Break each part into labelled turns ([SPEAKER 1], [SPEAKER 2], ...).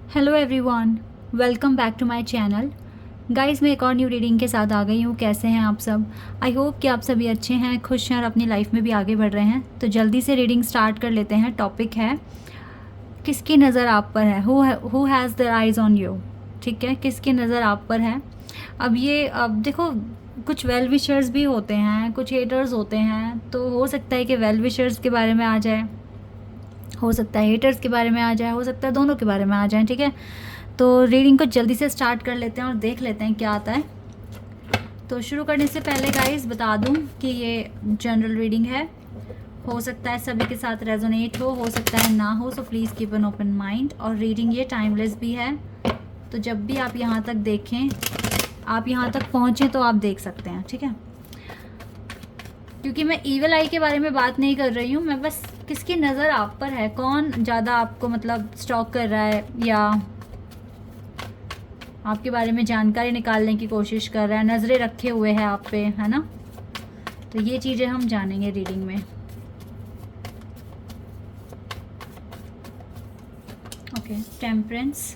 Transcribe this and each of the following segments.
[SPEAKER 1] Hello everyone, welcome back to my channel. Guys, मैं एक और न्यू रीडिंग के साथ आ गई हूँ। कैसे हैं आप सब? आई होप कि आप सभी अच्छे हैं, खुश हैं और अपनी लाइफ में भी आगे बढ़ रहे हैं। तो जल्दी से रीडिंग स्टार्ट कर लेते हैं। टॉपिक है किसकी नज़र आप पर है, who has the eyes on you. ठीक है, किसकी नज़र आप पर है। अब देखो, कुछ वेल विशर्स भी होते हैं, कुछ हेटर्स होते हैं। तो हो सकता है कि वेल विशर्स के बारे में आ जाए, हो सकता है हेटर्स के बारे में आ जाए, हो सकता है दोनों के बारे में आ जाए। ठीक है, तो रीडिंग को जल्दी से स्टार्ट कर लेते हैं और देख लेते हैं क्या आता है। तो शुरू करने से पहले गाइस बता दूं कि ये जनरल रीडिंग है। हो सकता है सभी के साथ रेजोनेट हो सकता है ना हो। So please keep an open mind. और रीडिंग ये टाइमलेस भी है, तो जब भी आप यहाँ तक देखें, आप यहाँ तक पहुँचें तो आप देख सकते हैं। ठीक है, क्योंकि मैं ईवल आई के बारे में बात नहीं कर रही हूँ, मैं बस किसकी नज़र आप पर है, कौन ज़्यादा आपको मतलब स्टॉक कर रहा है या आपके बारे में जानकारी निकालने की कोशिश कर रहा है, नज़रें रखे हुए हैं आप पे, है ना। तो ये चीज़ें हम जानेंगे रीडिंग में। Okay, temperance,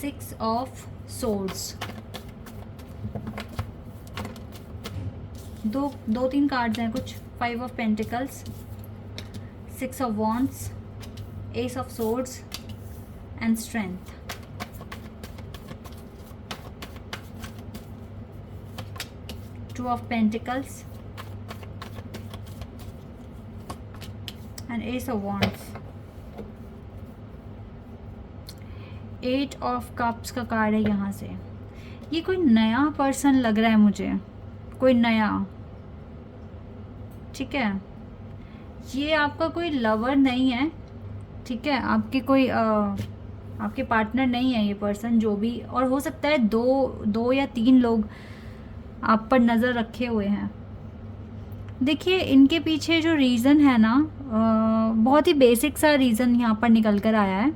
[SPEAKER 1] six of swords, दो तीन कार्ड्स हैं कुछ। Five of pentacles, six of wands, ace of swords and strength. Two of pentacles and ace of wands. Eight of cups का कार्ड है यहाँ से। ये कोई नया पर्सन लग रहा है मुझे, कोई नया। ठीक है, ये आपका कोई लवर नहीं है। ठीक है, आपके कोई आपके पार्टनर नहीं है ये पर्सन जो भी। और हो सकता है दो या तीन लोग आप पर नज़र रखे हुए हैं। देखिए, इनके पीछे जो रीज़न है ना, बहुत ही बेसिक सा रीज़न यहाँ पर निकल कर आया है।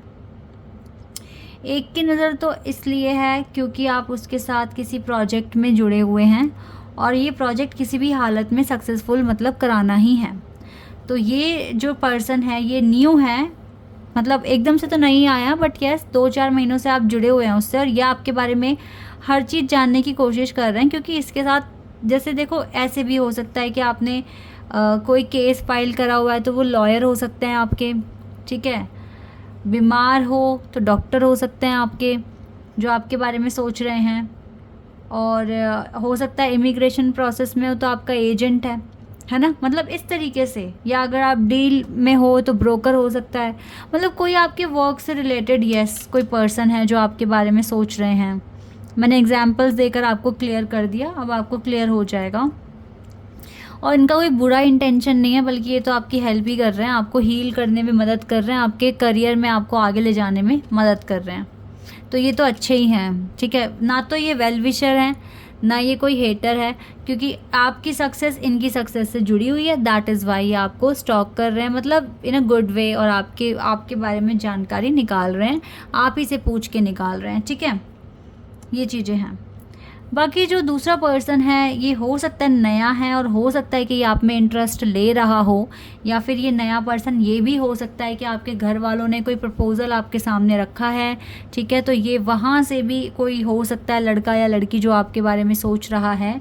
[SPEAKER 1] एक की नज़र तो इसलिए है क्योंकि आप उसके साथ किसी प्रोजेक्ट में जुड़े हुए हैं और ये प्रोजेक्ट किसी भी हालत में सक्सेसफुल मतलब कराना ही है। तो ये जो पर्सन है ये न्यू है, मतलब एकदम से तो नहीं आया, बट यस 2-4 महीनों से आप जुड़े हुए हैं उससे और ये आपके बारे में हर चीज़ जानने की कोशिश कर रहे हैं। क्योंकि इसके साथ जैसे देखो, ऐसे भी हो सकता है कि आपने कोई केस फाइल करा हुआ है तो वो लॉयर हो सकते हैं आपके। ठीक है, बीमार हो तो डॉक्टर हो सकते हैं आपके, जो आपके बारे में सोच रहे हैं। और हो सकता है इमिग्रेशन प्रोसेस में हो तो आपका एजेंट है ना, मतलब इस तरीके से। या अगर आप डील में हो तो ब्रोकर हो सकता है। मतलब कोई आपके वर्क से रिलेटेड यस कोई पर्सन है जो आपके बारे में सोच रहे हैं। मैंने एग्जांपल्स देकर आपको क्लियर कर दिया, अब आपको क्लियर हो जाएगा। और इनका कोई बुरा इंटेंशन नहीं है, बल्कि ये तो आपकी हेल्प ही कर रहे हैं, आपको हील करने में मदद कर रहे हैं, आपके करियर में आपको आगे ले जाने में मदद कर रहे हैं। तो ये तो अच्छे ही हैं। ठीक है, ना तो ये वेल विशर हैं, ना ये कोई हेटर है, क्योंकि आपकी सक्सेस इनकी सक्सेस से जुड़ी हुई है। दैट इज़ वाई ये आपको स्टॉक कर रहे हैं, मतलब इन अ गुड वे, और आपके बारे में जानकारी निकाल रहे हैं, आप ही से पूछ के निकाल रहे हैं। ठीक है, ये चीज़ें हैं। बाकी जो दूसरा पर्सन है ये हो सकता है नया है, और हो सकता है कि ये आप में इंटरेस्ट ले रहा हो, या फिर ये नया पर्सन ये भी हो सकता है कि आपके घर वालों ने कोई प्रपोज़ल आपके सामने रखा है। ठीक है, तो ये वहाँ से भी कोई हो सकता है लड़का या लड़की जो आपके बारे में सोच रहा है।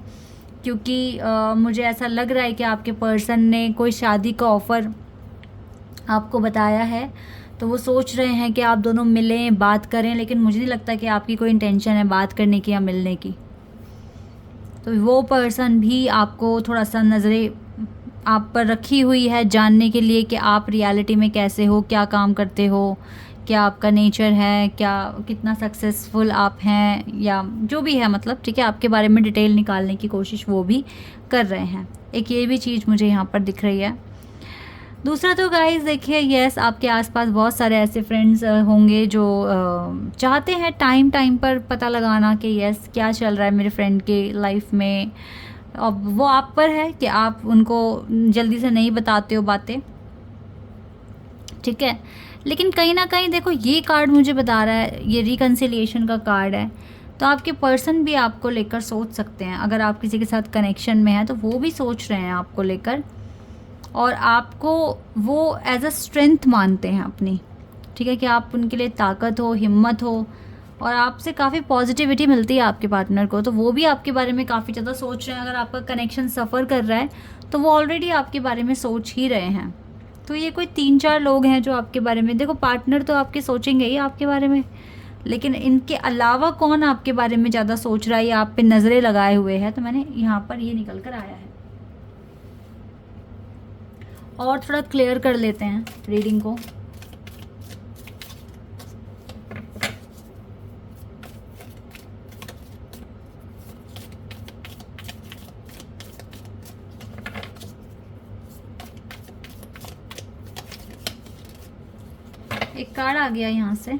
[SPEAKER 1] क्योंकि मुझे ऐसा लग रहा है कि आपके पर्सन ने कोई शादी का ऑफ़र आपको बताया है, तो वो सोच रहे हैं कि आप दोनों मिलें, बात करें। लेकिन मुझे नहीं लगता कि आपकी कोई इंटेंशन है बात करने की या मिलने की। तो वो पर्सन भी आपको थोड़ा सा नज़रें आप पर रखी हुई है जानने के लिए कि आप रियलिटी में कैसे हो, क्या काम करते हो, क्या आपका नेचर है, क्या कितना सक्सेसफुल आप हैं, या जो भी है, मतलब ठीक है, आपके बारे में डिटेल निकालने की कोशिश वो भी कर रहे हैं। एक ये भी चीज़ मुझे यहाँ पर दिख रही है। दूसरा तो गाइस देखिए, यस आपके आसपास बहुत सारे ऐसे फ्रेंड्स होंगे जो चाहते हैं टाइम पर पता लगाना कि यस क्या चल रहा है मेरे फ्रेंड के लाइफ में। अब वो आप पर है कि आप उनको जल्दी से नहीं बताते हो बातें। ठीक है, लेकिन कहीं ना कहीं देखो, ये कार्ड मुझे बता रहा है, ये रिकन्सिलिएशन का कार्ड है। तो आपके पर्सन भी आपको लेकर सोच सकते हैं। अगर आप किसी के साथ कनेक्शन में हैं तो वो भी सोच रहे हैं आपको लेकर। और आपको वो एज अ स्ट्रेंथ मानते हैं अपनी, ठीक है, कि आप उनके लिए ताकत हो, हिम्मत हो, और आपसे काफ़ी पॉजिटिविटी मिलती है आपके पार्टनर को। तो वो भी आपके बारे में काफ़ी ज़्यादा सोच रहे हैं। अगर आपका कनेक्शन सफ़र कर रहा है तो वो ऑलरेडी आपके बारे में सोच ही रहे हैं। तो ये कोई 3-4 लोग हैं जो आपके बारे में, देखो पार्टनर तो आपके सोचेंगे ही आपके बारे में, लेकिन इनके अलावा कौन आपके बारे में ज़्यादा सोच रहा है या आप पे नज़रें लगाए हुए हैं, तो मैंने यहाँ पर ये निकल कर आया है। और थोड़ा क्लियर कर लेते हैं रीडिंग को। एक कार्ड आ गया यहाँ से,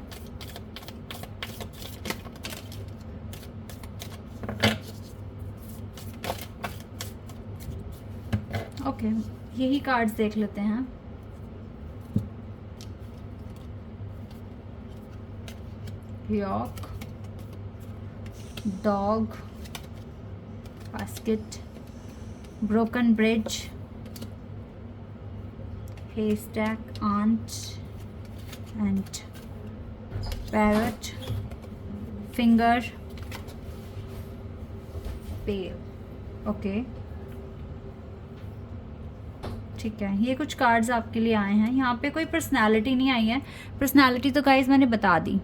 [SPEAKER 1] ओके, यही कार्ड्स देख लेते हैं। Yak, dog, basket, broken bridge, haystack, aunt and parrot, finger, pail, okay, ठीक है। ये कुछ कार्ड्स आपके लिए आए हैं। यहाँ पे कोई पर्सनालिटी नहीं आई है, पर्सनालिटी तो गाइस मैंने बता दी,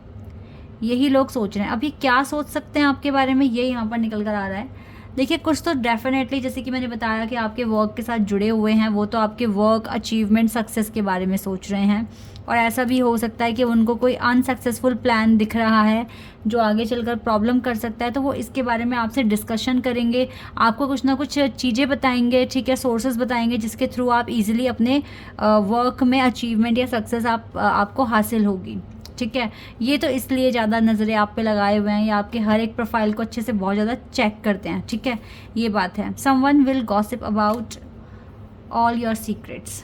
[SPEAKER 1] यही लोग सोच रहे हैं। अब ये क्या सोच सकते हैं आपके बारे में, ये यहाँ पर निकल कर आ रहा है। देखिए कुछ तो डेफिनेटली, जैसे कि मैंने बताया कि आपके वर्क के साथ जुड़े हुए हैं, वो तो आपके वर्क, अचीवमेंट, सक्सेस के बारे में सोच रहे हैं। और ऐसा भी हो सकता है कि उनको कोई अनसक्सेसफुल प्लान दिख रहा है जो आगे चलकर प्रॉब्लम कर सकता है, तो वो इसके बारे में आपसे डिस्कशन करेंगे, आपको कुछ ना कुछ चीज़ें बताएंगे, ठीक है, सोर्सेज बताएंगे, जिसके थ्रू आप इजीली अपने वर्क में अचीवमेंट या सक्सेस आपको हासिल होगी, ठीक है। ये तो इसलिए ज़्यादा नज़रें आप पे लगाए हुए हैं या आपके हर एक प्रोफाइल को अच्छे से बहुत ज़्यादा चेक करते हैं, ठीक है, ये बात है। Someone will gossip about all your secrets,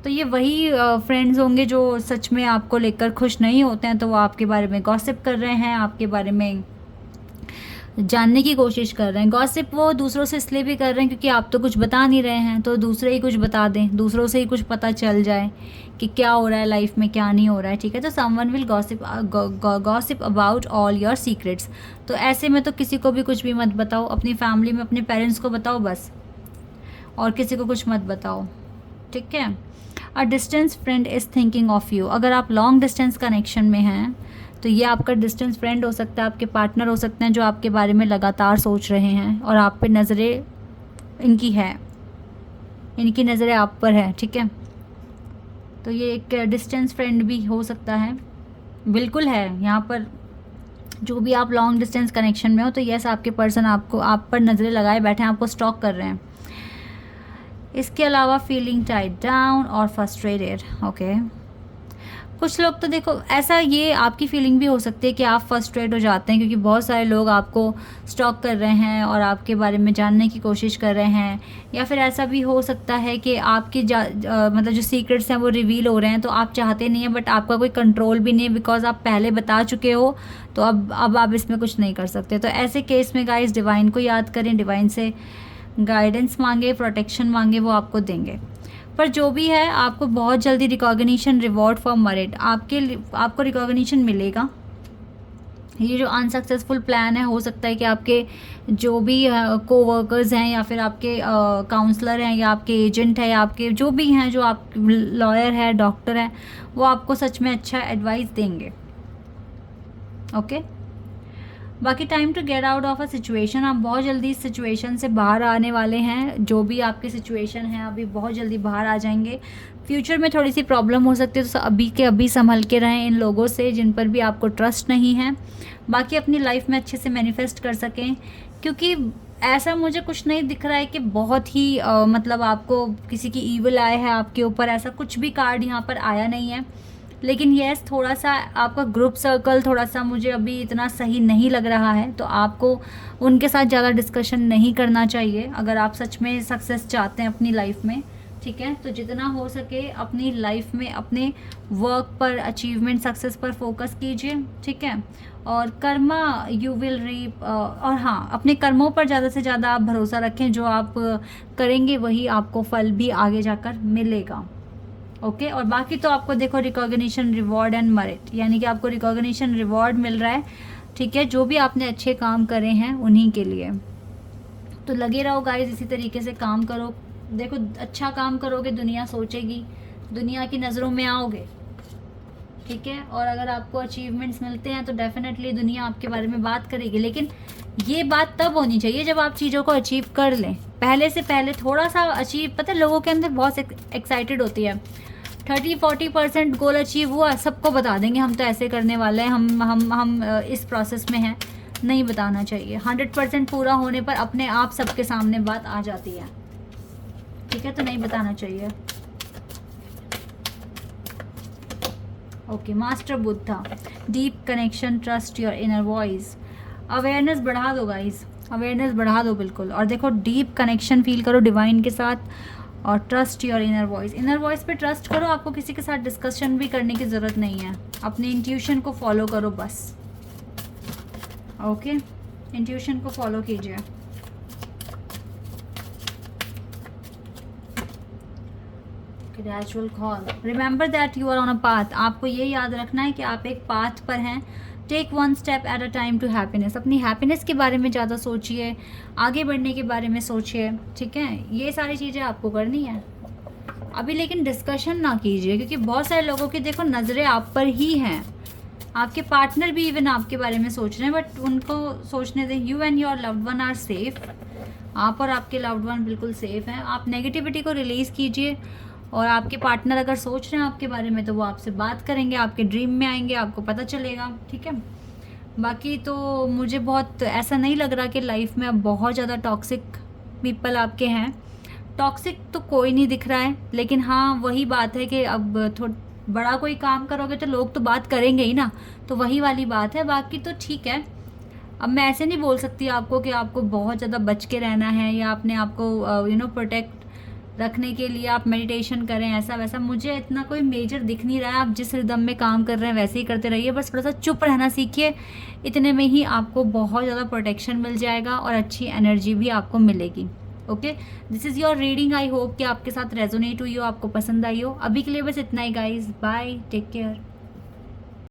[SPEAKER 1] तो ये वही फ्रेंड्स होंगे जो सच में आपको लेकर खुश नहीं होते हैं, तो वो आपके बारे में गॉसिप कर रहे हैं, आपके बारे में जानने की कोशिश कर रहे हैं। गॉसिप वो दूसरों से इसलिए भी कर रहे हैं क्योंकि आप तो कुछ बता नहीं रहे हैं, तो दूसरे ही कुछ बता दें, दूसरों से ही कुछ पता चल जाए कि क्या हो रहा है लाइफ में, क्या नहीं हो रहा है, ठीक है। तो someone will gossip about all your secrets, तो ऐसे में तो किसी को भी कुछ भी मत बताओ, अपनी फैमिली में अपने पेरेंट्स को बताओ बस, और किसी को कुछ मत बताओ, ठीक है। A distance friend is thinking of you, अगर आप लॉन्ग डिस्टेंस कनेक्शन में हैं तो ये आपका डिस्टेंस फ्रेंड हो सकता है, आपके पार्टनर हो सकते हैं जो आपके बारे में लगातार सोच रहे हैं और आप पे नज़रें इनकी है, इनकी नज़रें आप पर है, ठीक है। तो ये एक डिस्टेंस फ्रेंड भी हो सकता है, बिल्कुल है यहाँ पर। जो भी आप लॉन्ग डिस्टेंस कनेक्शन में हो तो यस, आपके पर्सन आपको, आप पर नज़रें लगाए बैठे हैं, आपको स्टॉक कर रहे हैं। इसके अलावा फीलिंग टाइड डाउन और फ्रस्ट्रेटेड, ओके। कुछ लोग तो देखो ऐसा, ये आपकी फीलिंग भी हो सकती है कि आप फ्रस्ट्रेट हो जाते हैं क्योंकि बहुत सारे लोग आपको स्टॉक कर रहे हैं और आपके बारे में जानने की कोशिश कर रहे हैं, या फिर ऐसा भी हो सकता है कि आपकी मतलब जो सीक्रेट्स हैं वो रिवील हो रहे हैं, तो आप चाहते नहीं हैं बट आपका कोई कंट्रोल भी नहीं है, बिकॉज आप पहले बता चुके हो, तो अब आप इसमें कुछ नहीं कर सकते। तो ऐसे केस में गाइस डिवाइन को याद करें, डिवाइन से गाइडेंस मांगे, प्रोटेक्शन मांगे, वो आपको देंगे। पर जो भी है, आपको बहुत जल्दी रिकॉग्निशन, रिवॉर्ड फॉर मेरिट, आपको रिकॉग्निशन मिलेगा। ये जो अनसक्सेसफुल प्लान है, हो सकता है कि आपके जो भी कोवर्कर्स हैं या फिर आपके काउंसलर हैं या आपके एजेंट है या आपके जो भी हैं, जो आप लॉयर है, डॉक्टर है, वो आपको सच में अच्छा एडवाइस देंगे, ओके। बाकी time to get out of a situation, आप बहुत जल्दी इस सिचुएशन से बाहर आने वाले हैं। जो भी आपकी सिचुएशन है अभी बहुत जल्दी बाहर आ जाएंगे। फ्यूचर में थोड़ी सी प्रॉब्लम हो सकती है, तो अभी के अभी संभल के रहें इन लोगों से जिन पर भी आपको ट्रस्ट नहीं है। बाकी अपनी लाइफ में अच्छे से मैनिफेस्ट कर सकें, क्योंकि ऐसा मुझे कुछ नहीं दिख रहा है कि बहुत ही मतलब आपको किसी की ईविल आए है आपके ऊपर, ऐसा कुछ भी कार्ड यहाँ पर आया नहीं है। लेकिन यस, थोड़ा सा आपका ग्रुप सर्कल थोड़ा सा मुझे अभी इतना सही नहीं लग रहा है, तो आपको उनके साथ ज़्यादा डिस्कशन नहीं करना चाहिए अगर आप सच में सक्सेस चाहते हैं अपनी लाइफ में, ठीक है। तो जितना हो सके अपनी लाइफ में अपने वर्क पर, अचीवमेंट, सक्सेस पर फोकस कीजिए, ठीक है। और कर्मा यू विल रीप, और हाँ, अपने कर्मों पर ज़्यादा से ज़्यादा आप भरोसा रखें। जो आप करेंगे वही आपको फल भी आगे जाकर मिलेगा। ओके। और बाकी तो आपको देखो रिकॉग्निशन, रिवॉर्ड एंड मेरिट, यानी कि आपको रिकॉग्निशन, रिवॉर्ड मिल रहा है, ठीक है, जो भी आपने अच्छे काम करे हैं उन्हीं के लिए। तो लगे रहो गाइस, इसी तरीके से काम करो। देखो अच्छा काम करोगे, दुनिया सोचेगी, दुनिया की नज़रों में आओगे, ठीक है। और अगर आपको अचीवमेंट्स मिलते हैं तो डेफिनेटली दुनिया आपके बारे में बात करेगी। लेकिन ये बात तब होनी चाहिए जब आप चीज़ों को अचीव कर लें। पहले से पहले थोड़ा सा अचीव, पता है लोगों के अंदर बहुत एक्साइटेड होती है, 30-40% गोल अचीव हुआ, सबको बता देंगे हम तो ऐसे करने वाले हैं, हम इस प्रोसेस में हैं। नहीं बताना चाहिए। 100% पूरा होने पर अपने आप सबके सामने बात आ जाती है, ठीक है। तो नहीं बताना चाहिए। Okay. Master Buddha, deep connection, trust your inner voice. Awareness बढ़ा दो गाइस, अवेयरनेस बढ़ा दो बिल्कुल। और देखो डीप कनेक्शन फील करो डिवाइन के साथ, और trust your inner voice. Inner voice पे ट्रस्ट करो। आपको किसी के साथ डिस्कशन भी करने की ज़रूरत नहीं है, अपनी इंट्यूशन को फॉलो करो बस। ओके, इंट्यूशन को फॉलो कीजिए। Gradual call, remember that you are on a path. आपको ये याद रखना है कि आप एक पाथ पर हैं। Take one step at a time to happiness. अपनी हैप्पीनेस के बारे में ज़्यादा सोचिए, आगे बढ़ने के बारे में सोचिए, ठीक है। ये सारी चीज़ें आपको करनी है अभी। लेकिन डिस्कशन ना कीजिए, क्योंकि बहुत सारे लोगों की देखो नज़रें आप पर ही हैं। आपके पार्टनर भी इवन आपके बारे में सोच रहे हैं, बट उनको सोचने दें। You and your loved one are safe. आप और आपके लव्ड वन बिल्कुल सेफ हैं। आप नेगेटिविटी को रिलीज़ कीजिए, और आपके पार्टनर अगर सोच रहे हैं आपके बारे में तो वो आपसे बात करेंगे, आपके ड्रीम में आएंगे, आपको पता चलेगा, ठीक है। बाकी तो मुझे बहुत ऐसा नहीं लग रहा कि लाइफ में अब बहुत ज़्यादा टॉक्सिक पीपल आपके हैं। टॉक्सिक तो कोई नहीं दिख रहा है, लेकिन हाँ वही बात है कि अब बड़ा कोई काम करोगे तो लोग तो बात करेंगे ही ना, तो वही वाली बात है। बाकी तो ठीक है। अब मैं ऐसे नहीं बोल सकती आपको कि आपको बहुत ज़्यादा बच के रहना है, या अपने आप को प्रोटेक्ट रखने के लिए आप मेडिटेशन करें, ऐसा वैसा। मुझे इतना कोई मेजर दिख नहीं रहा है। आप जिस रिदम में काम कर रहे हैं वैसे ही करते रहिए, बस थोड़ा सा चुप रहना सीखिए। इतने में ही आपको बहुत ज़्यादा प्रोटेक्शन मिल जाएगा और अच्छी एनर्जी भी आपको मिलेगी। Okay, this is your reading. I hope कि आपके साथ रेजोनेट हुई हो, आपको पसंद आई हो। अभी के लिए बस इतना ही गाइज, बाय, टेक केयर।